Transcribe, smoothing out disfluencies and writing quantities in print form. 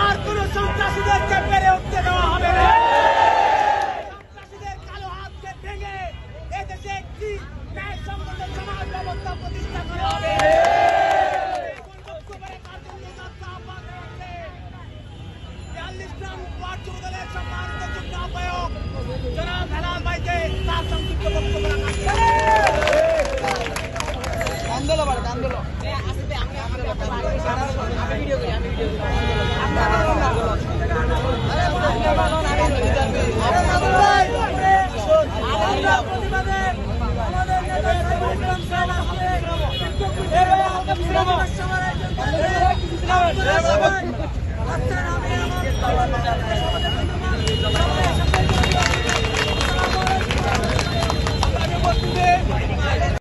আর কোন সন্ত্রাসীদেরকে পেরে উঠতে দেওয়া হবে না। সন্ত্রাসীদের কালো হাতকে ভেঙে এদেশে একটি ন্যায়সঙ্গত সমাজ ব্যবস্থা প্রতিষ্ঠা করা হবে। জনাব হেলাল ভাইকে তার সংক্ষিপ্ত বক্তব্য রাখা